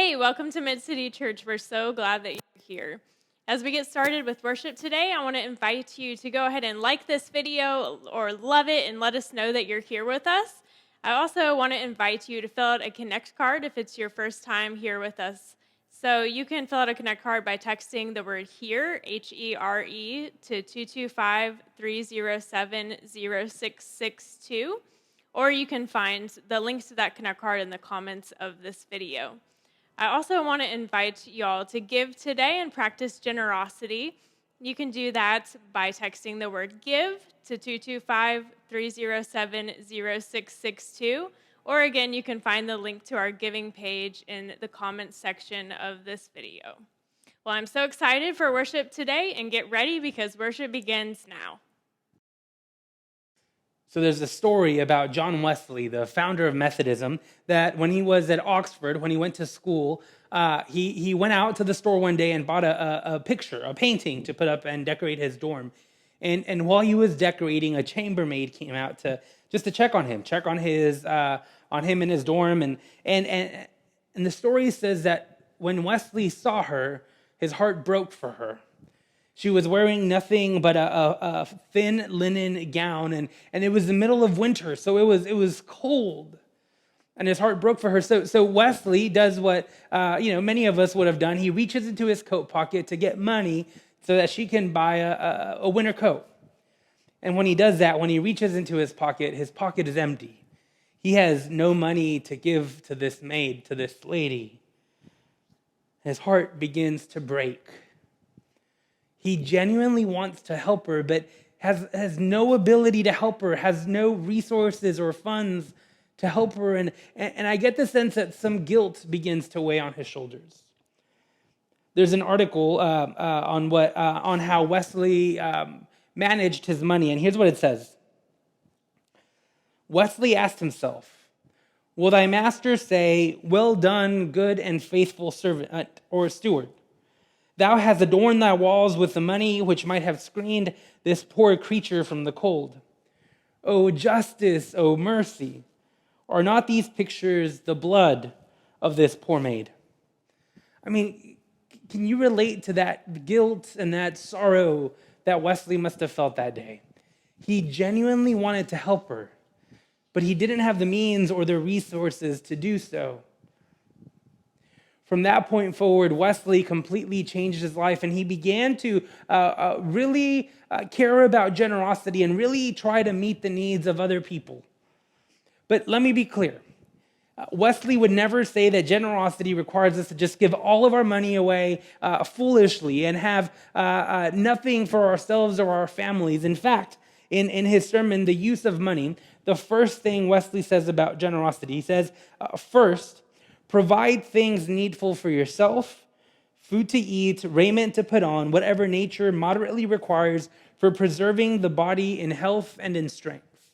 Hey, welcome to Mid-City Church. We're so glad that you're here. As we get started with worship today, I want to invite you to go ahead and like this video or love it and let us know that you're here with us. I also want to invite you to fill out a Connect card if it's your first time here with us. So you can fill out a Connect card by texting the word HERE, H-E-R-E, to 225-307-0662, or you can find the links to that Connect card in the comments of this video. I also want to invite y'all to give today and practice generosity. You can do that by texting the word GIVE to 225-307-0662. Or again, you can find the link to our giving page in the comments section of this video. Well, I'm so excited for worship today, and get ready because worship begins now. So there's a story about John Wesley, the founder of Methodism, that when he was at Oxford, when he went to school, he went out to the store one day and bought a picture, a painting to put up and decorate his dorm. And while he was decorating, a chambermaid came out to check on him, check on him in his dorm. And the story says that when Wesley saw her, his heart broke for her. She was wearing nothing but a thin linen gown, and it was the middle of winter, so it was cold, and his heart broke for her. So Wesley does what many of us would have done. He reaches into his coat pocket to get money so that she can buy a winter coat. And when he does that, when he reaches into his pocket is empty. He has no money to give to this maid, to this lady. His heart begins to break. He genuinely wants to help her, but has no ability to help her, has no resources or funds to help her. And I get the sense that some guilt begins to weigh on his shoulders. There's an article on how Wesley managed his money, and here's what it says. Wesley asked himself, "Will thy master say, 'Well done, good and faithful servant or steward'? Thou hast adorned thy walls with the money which might have screened this poor creature from the cold. O justice, O mercy, are not these pictures the blood of this poor maid?" I mean, can you relate to that guilt and that sorrow that Wesley must have felt that day? He genuinely wanted to help her, but he didn't have the means or the resources to do so. From that point forward, Wesley completely changed his life, and he began to really care about generosity and really try to meet the needs of other people. But let me be clear. Wesley would never say that generosity requires us to just give all of our money away foolishly and have nothing for ourselves or our families. In fact, in his sermon, The Use of Money, the first thing Wesley says about generosity, he says, first, provide things needful for yourself, food to eat, raiment to put on, whatever nature moderately requires for preserving the body in health and in strength.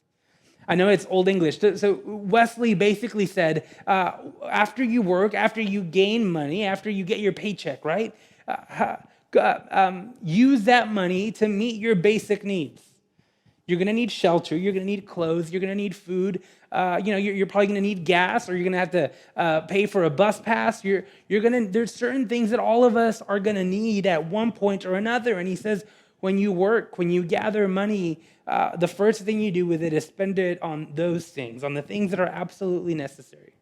I know it's Old English. So Wesley basically said, after you work, after you gain money, after you get your paycheck, right? Use that money to meet your basic needs. You're going to need shelter. You're going to need clothes. You're going to need food. You're probably going to need gas, or you're going to have to pay for a bus pass. There's certain things that all of us are going to need at one point or another. And he says, when you work, when you gather money, the first thing you do with it is spend it on those things, on the things that are absolutely necessary.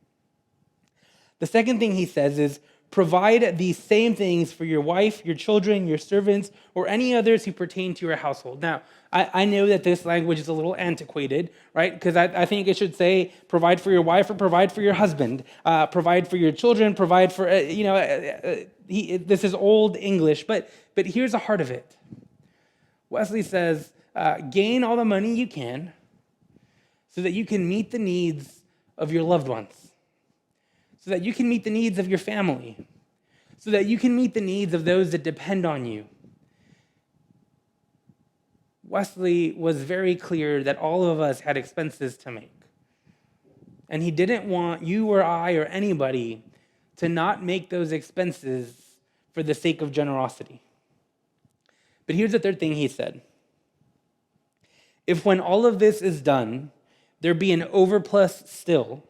The second thing he says is, provide these same things for your wife, your children, your servants, or any others who pertain to your household. Now, I know that this language is a little antiquated, right? Because I think it should say provide for your wife or provide for your husband, provide for your children, provide for, this is old English, but here's the heart of it. Wesley says, gain all the money you can so that you can meet the needs of your loved ones, so that you can meet the needs of your family, so that you can meet the needs of those that depend on you. Wesley was very clear that all of us had expenses to make. And he didn't want you or I or anybody to not make those expenses for the sake of generosity. But here's the third thing he said. If when all of this is done, there be an overplus still,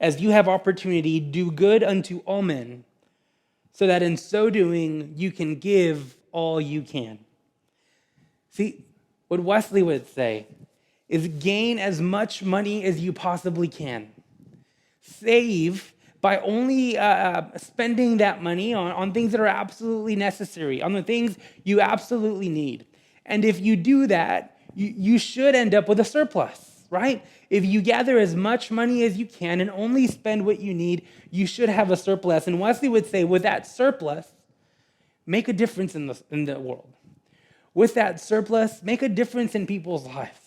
as you have opportunity, do good unto all men, so that in so doing you can give all you can. See, what Wesley would say is gain as much money as you possibly can. Save by only spending that money on things that are absolutely necessary, on the things you absolutely need. And if you do that, you should end up with a surplus, right? If you gather as much money as you can and only spend what you need, you should have a surplus. And Wesley would say, with that surplus, make a difference in the world. With that surplus, make a difference in people's lives.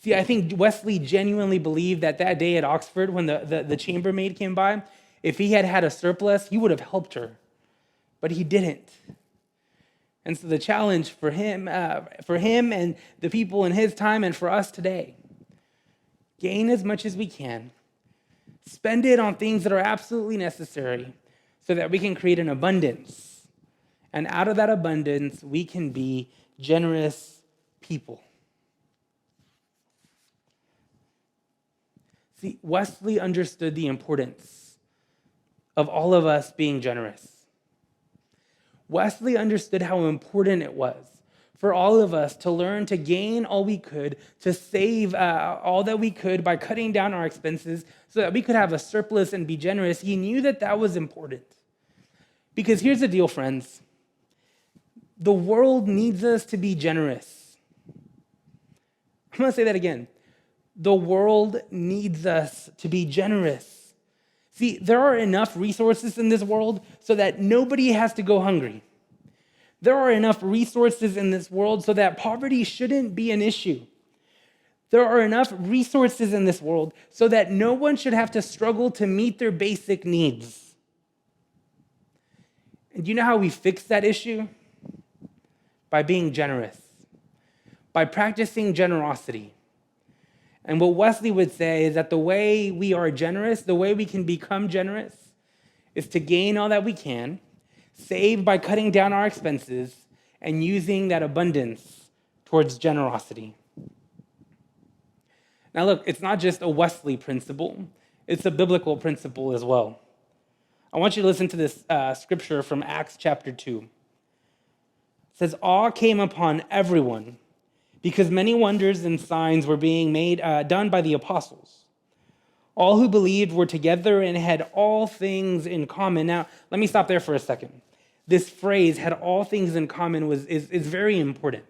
See, I think Wesley genuinely believed that day at Oxford when the chambermaid came by, if he had had a surplus, he would have helped her. But he didn't. And so the challenge for him and the people in his time and for us today, gain as much as we can, spend it on things that are absolutely necessary so that we can create an abundance. And out of that abundance, we can be generous people. See, Wesley understood the importance of all of us being generous. Wesley understood how important it was for all of us to learn to gain all we could, to save all that we could by cutting down our expenses so that we could have a surplus and be generous. He knew that was important. Because here's the deal, friends. The world needs us to be generous. I'm going to say that again. The world needs us to be generous. See, there are enough resources in this world so that nobody has to go hungry. There are enough resources in this world so that poverty shouldn't be an issue. There are enough resources in this world so that no one should have to struggle to meet their basic needs. And do you know how we fix that issue? By being generous, by practicing generosity. And what Wesley would say is that the way we are generous, the way we can become generous, is to gain all that we can, save by cutting down our expenses, and using that abundance towards generosity. Now look, it's not just a Wesley principle, it's a biblical principle as well. I want you to listen to this scripture from Acts chapter 2. It says, awe came upon everyone because many wonders and signs were being done by the apostles. All who believed were together and had all things in common. Now, let me stop there for a second. This phrase, had all things in common, is very important.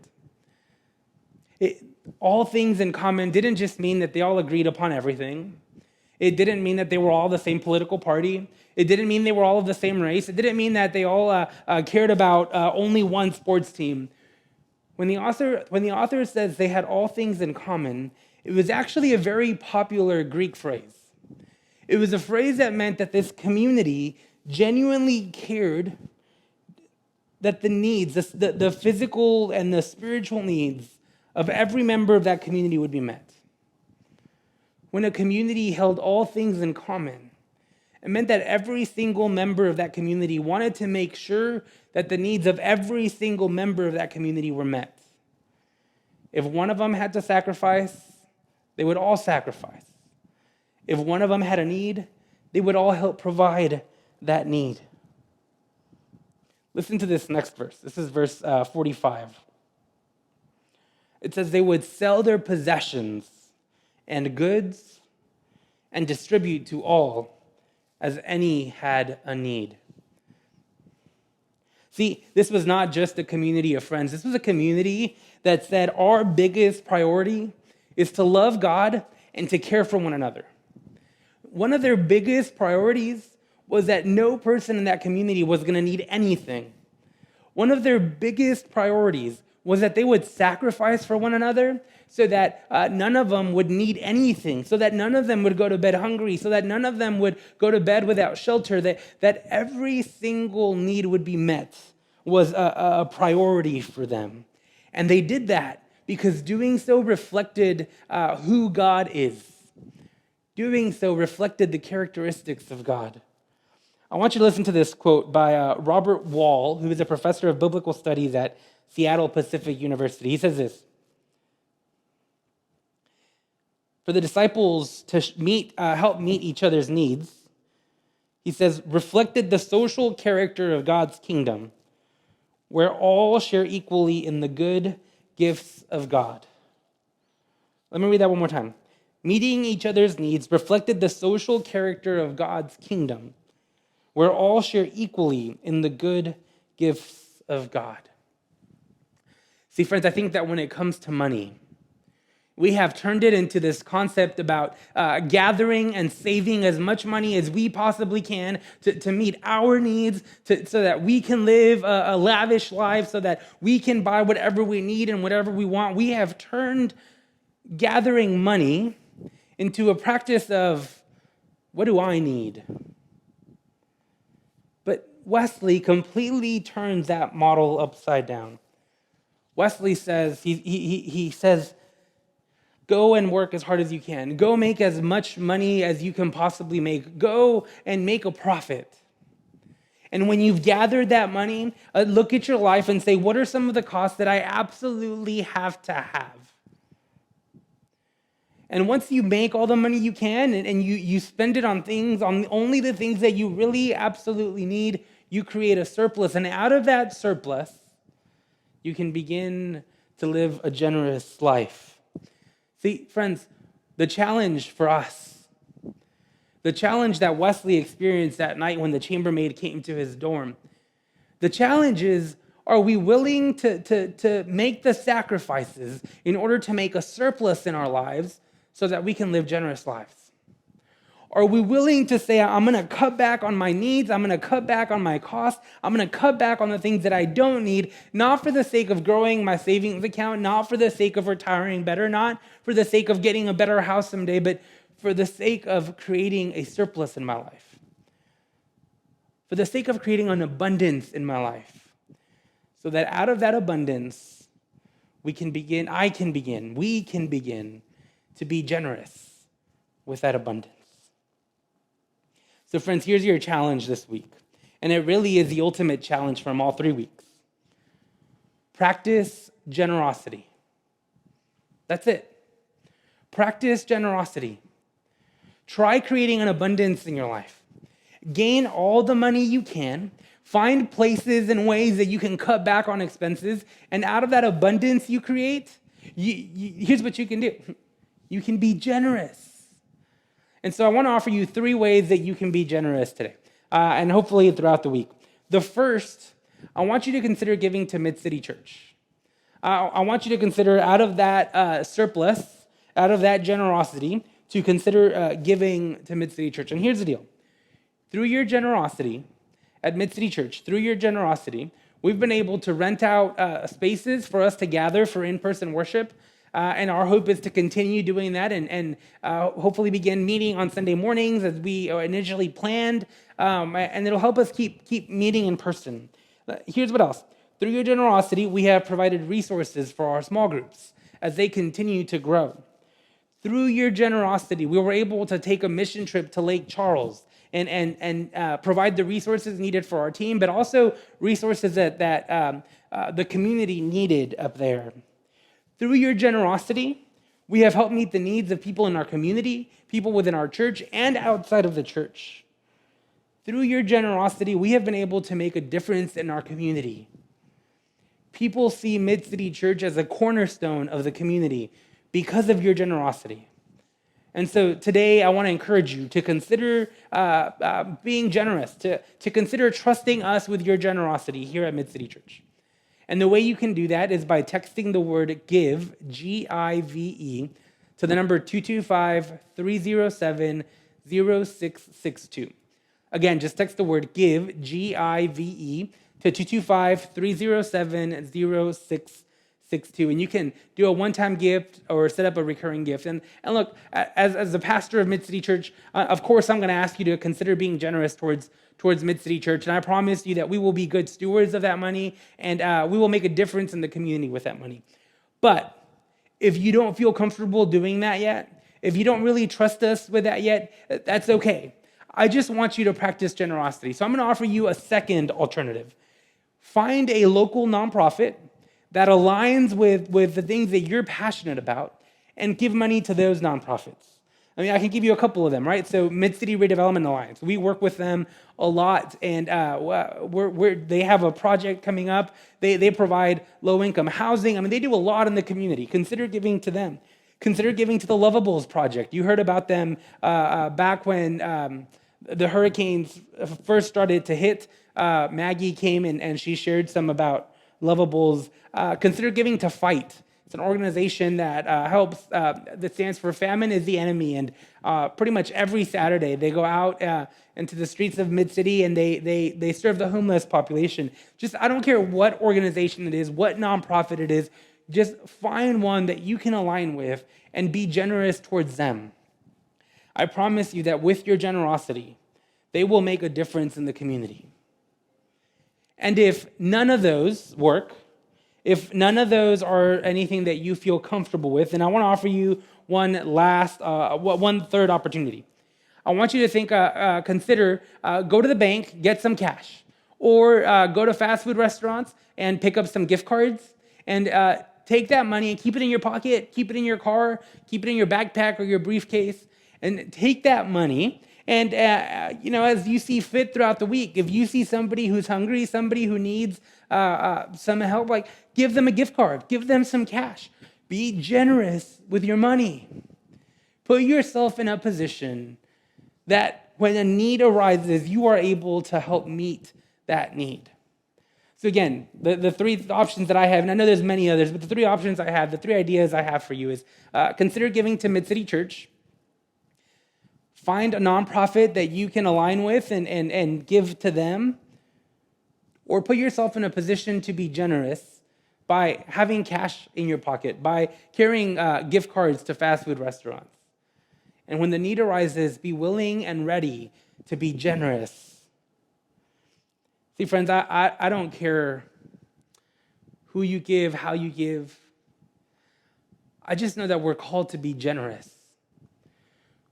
All things in common didn't just mean that they all agreed upon everything. It didn't mean that they were all the same political party. It didn't mean they were all of the same race. It didn't mean that they all cared about only one sports team. When the author says they had all things in common, it was actually a very popular Greek phrase. It was a phrase that meant that this community genuinely cared that the needs, the physical and the spiritual needs of every member of that community would be met. When a community held all things in common, it meant that every single member of that community wanted to make sure that the needs of every single member of that community were met. If one of them had to sacrifice, they would all sacrifice. If one of them had a need, they would all help provide that need. Listen to this next verse. This is verse 45. It says, they would sell their possessions and goods and distribute to all as any had a need. See, this was not just a community of friends. This was a community that said our biggest priority is to love God and to care for one another. One of their biggest priorities was that no person in that community was going to need anything. One of their biggest priorities was that they would sacrifice for one another so that none of them would need anything, so that none of them would go to bed hungry, so that none of them would go to bed without shelter, that every single need would be met was a priority for them. And they did that because doing so reflected who God is. Doing so reflected the characteristics of God. I want you to listen to this quote by Robert Wall, who is a professor of biblical studies at Seattle Pacific University. He says this: for the disciples to help meet each other's needs, he says, reflected the social character of God's kingdom, where all share equally in the good gifts of God. Let me read that one more time. Meeting each other's needs reflected the social character of God's kingdom, where all share equally in the good gifts of God. See, friends, I think that when it comes to money, we have turned it into this concept about gathering and saving as much money as we possibly can to meet our needs, so that we can live a lavish life, so that we can buy whatever we need and whatever we want. We have turned gathering money into a practice of, what do I need? But Wesley completely turns that model upside down. Wesley says, he says, go and work as hard as you can. Go make as much money as you can possibly make. Go and make a profit. And when you've gathered that money, look at your life and say, what are some of the costs that I absolutely have to have? And once you make all the money you can and you spend it on things, on only the things that you really absolutely need, you create a surplus. And out of that surplus, you can begin to live a generous life. See, friends, the challenge for us, the challenge that Wesley experienced that night when the chambermaid came to his dorm, the challenge is, are we willing to make the sacrifices in order to make a surplus in our lives so that we can live generous lives? Are we willing to say, I'm going to cut back on my needs, I'm going to cut back on my costs, I'm going to cut back on the things that I don't need, not for the sake of growing my savings account, not for the sake of retiring better, not for the sake of getting a better house someday, but for the sake of creating a surplus in my life, for the sake of creating an abundance in my life, so that out of that abundance, we can begin to be generous with that abundance. So friends, here's your challenge this week. And it really is the ultimate challenge from all 3 weeks. Practice generosity. That's it. Practice generosity. Try creating an abundance in your life. Gain all the money you can. Find places and ways that you can cut back on expenses. And out of that abundance you create, here's what you can do. You can be generous. And so I want to offer you 3 ways that you can be generous today, and hopefully throughout the week. The first, I want you to consider giving to Mid-City Church. I want you to consider out of that surplus, out of that generosity, to consider giving to Mid-City Church. And here's the deal. Through your generosity at Mid-City Church, through your generosity, we've been able to rent out spaces for us to gather for in-person worship. And our hope is to continue doing that and hopefully begin meeting on Sunday mornings as we initially planned. And it'll help us keep meeting in person. Here's what else. Through your generosity, we have provided resources for our small groups as they continue to grow. Through your generosity, we were able to take a mission trip to Lake Charles and provide the resources needed for our team, but also resources that the community needed up there. Through your generosity, we have helped meet the needs of people in our community, people within our church, and outside of the church. Through your generosity, we have been able to make a difference in our community. People see Mid-City Church as a cornerstone of the community because of your generosity. And so today, I want to encourage you to consider being generous, to consider trusting us with your generosity here at Mid-City Church. And the way you can do that is by texting the word GIVE, G-I-V-E, to the number 225-307-0662. Again, just text the word GIVE, G-I-V-E, to 225-307-0662. And you can do a one-time gift or set up a recurring gift. And look, as the pastor of Mid-City Church, of course, I'm going to ask you to consider being generous towards Mid-City Church. And I promise you that we will be good stewards of that money and we will make a difference in the community with that money. But if you don't feel comfortable doing that yet, if you don't really trust us with that yet, that's okay. I just want you to practice generosity. So I'm going to offer you a second alternative. Find a local nonprofit that aligns with the things that you're passionate about and give money to those nonprofits. I mean, I can give you a couple of them, right? So Mid-City Redevelopment Alliance, we work with them a lot, and they have a project coming up. They provide low-income housing. I mean, they do a lot in the community. Consider giving to them. Consider giving to the Lovables Project. You heard about them back when the hurricanes first started to hit. Maggie came and she shared some about Lovables. Consider giving to Fight. It's an organization that helps, that stands for Famine is the Enemy. And pretty much every Saturday, they go out into the streets of Mid-City and they serve the homeless population. Just, I don't care what organization it is, what nonprofit it is, just find one that you can align with and be generous towards them. I promise you that with your generosity, they will make a difference in the community. And if none of those work, if none of those are anything that you feel comfortable with, then I want to offer you one third opportunity. I want you to think, consider, go to the bank, get some cash, or go to fast food restaurants and pick up some gift cards, and take that money and keep it in your pocket, keep it in your car, keep it in your backpack or your briefcase, and take that money. And, as you see fit throughout the week, if you see somebody who's hungry, somebody who needs some help, like, give them a gift card, give them some cash. Be generous with your money. Put yourself in a position that when a need arises, you are able to help meet that need. So again, the three options that I have, and I know there's many others, but the three options I have, the three ideas I have for you is consider giving to Mid-City Church. Find a nonprofit that you can align with and give to them. Or put yourself in a position to be generous by having cash in your pocket, by carrying gift cards to fast food restaurants. And when the need arises, be willing and ready to be generous. See, friends, I don't care who you give, how you give. I just know that we're called to be generous.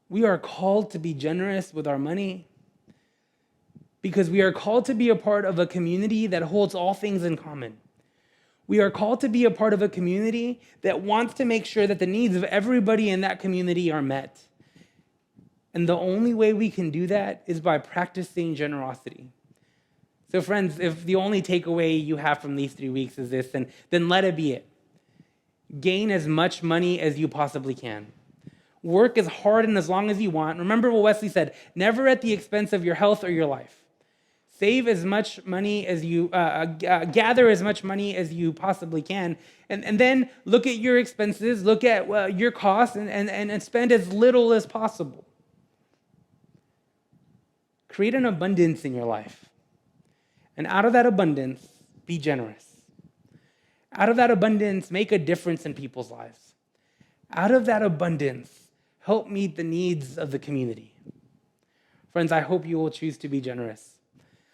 We are called to be generous with our money because we are called to be a part of a community that holds all things in common. We are called to be a part of a community that wants to make sure that the needs of everybody in that community are met. And the only way we can do that is by practicing generosity. So friends, if the only takeaway you have from these 3 weeks is this, then let it be it. Gain as much money as you possibly can. Work as hard and as long as you want. Remember what Wesley said, never at the expense of your health or your life. Save as much money as you, gather as much money as you possibly can. And then look at your expenses, look at your costs, and spend as little as possible. Create an abundance in your life. And out of that abundance, be generous. Out of that abundance, make a difference in people's lives. Out of that abundance, help meet the needs of the community. Friends, I hope you will choose to be generous.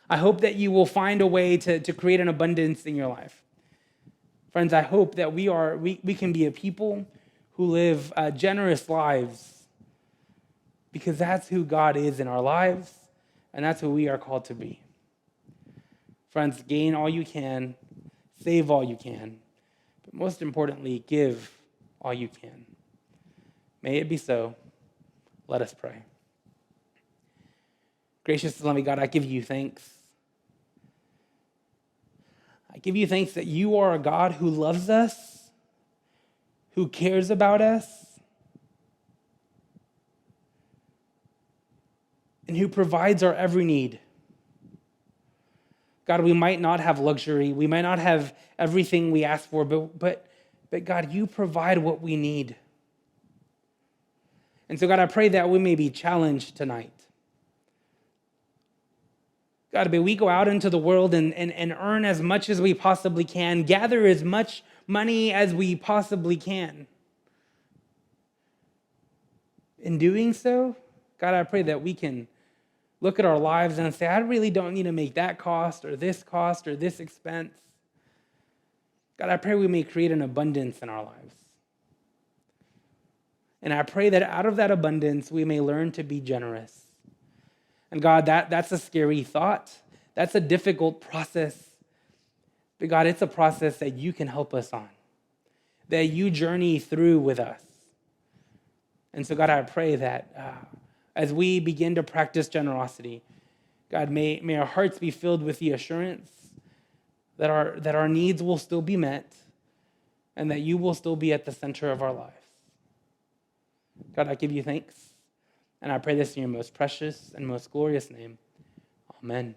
I hope that you will find a way to create an abundance in your life. Friends, I hope that we can be a people who live generous lives because that's who God is in our lives, and that's who we are called to be. Friends, gain all you can, save all you can, but most importantly, give all you can. May it be so. Let us pray. Gracious and loving God, I give you thanks. I give you thanks that you are a God who loves us, who cares about us, and who provides our every need. God, we might not have luxury. We might not have everything we ask for, but God, you provide what we need. And so, God, I pray that we may be challenged tonight. God, may we go out into the world and earn as much as we possibly can, gather as much money as we possibly can. In doing so, God, I pray that we can look at our lives and say, I really don't need to make that cost or this expense. God, I pray we may create an abundance in our lives. And I pray that out of that abundance, we may learn to be generous. And God, that's a scary thought. That's a difficult process. But God, it's a process that you can help us on, that you journey through with us. And so, God, I pray that as we begin to practice generosity, God, may our hearts be filled with the assurance that our needs will still be met and that you will still be at the center of our lives. God, I give you thanks, and I pray this in your most precious and most glorious name. Amen.